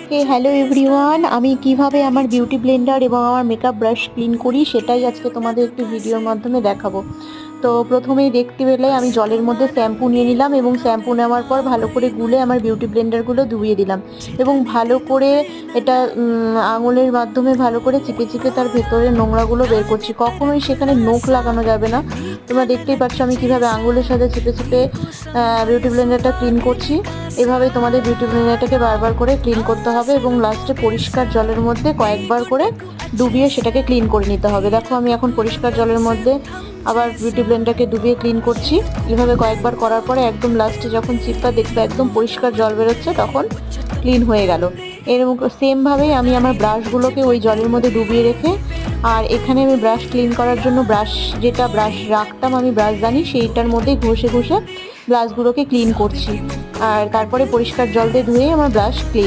Hello everyone, আমি কিভাবে আমার বিউটি ব্লেন্ডার এবং আমার মেকআপ ব্রাশ ক্লিন করি সেটাই আজকে তোমাদের একটি ভিডিওর মাধ্যমে দেখাবো। তো প্রথমেই দেখতে পেলে আমি জলের মধ্যে শ্যাম্পু নিয়ে নিলাম এবং শ্যাম্পু নেওয়ার পর ভালো করে গুলে আমার বিউটি ব্লেন্ডারগুলো ধুয়ে দিলাম এবং ভালো করে এটা আঙুলের মাধ্যমে ভালো করে চিপে চিপে তার ভেতরের নোংরাগুলো বের করছি। কখনোই সেখানে নখ লাগানো যাবে না। তোমরা দেখতেই পাচ্ছ আমি কিভাবে আঙুলের সাথে চিপে চিপে বিউটি ব্লেন্ডারটা ক্লিন করছি। এভাবে তোমাদের বিউটি ব্লেন্ডারটাকে বারবার করে ক্লিন করতে হবে এবং লাস্টে পরিষ্কার জলের মধ্যে কয়েকবার করে ডুবিয়ে সেটাকে ক্লিন করে নিতে হবে। দেখো আমি এখন পরিষ্কার জলের মধ্যে আবার বিউটি ব্লেন্ডারকে ডুবিয়ে ক্লিন করছি। এভাবে কয়েকবার করার পরে একদম লাস্টে যখন চিপটা দেখবে একদম পরিষ্কার জল বেরোচ্ছে তখন ক্লিন হয়ে গেল। এরকম সেমভাবেই আমি আমার ব্রাশগুলোকে ওই জলের মধ্যে ডুবিয়ে রেখে, আর এখানে আমি ব্রাশ ক্লিন করার জন্য যেটা ব্রাশ রাখতাম আমি ব্রাশদানি, সেইটার মধ্যে ঘষে ঘষে ব্রাশগুলোকে ক্লিন করছি। আর তারপরে পরিষ্কার জল দিয়ে ধুয়ে আমার ব্রাশ ক্লিন।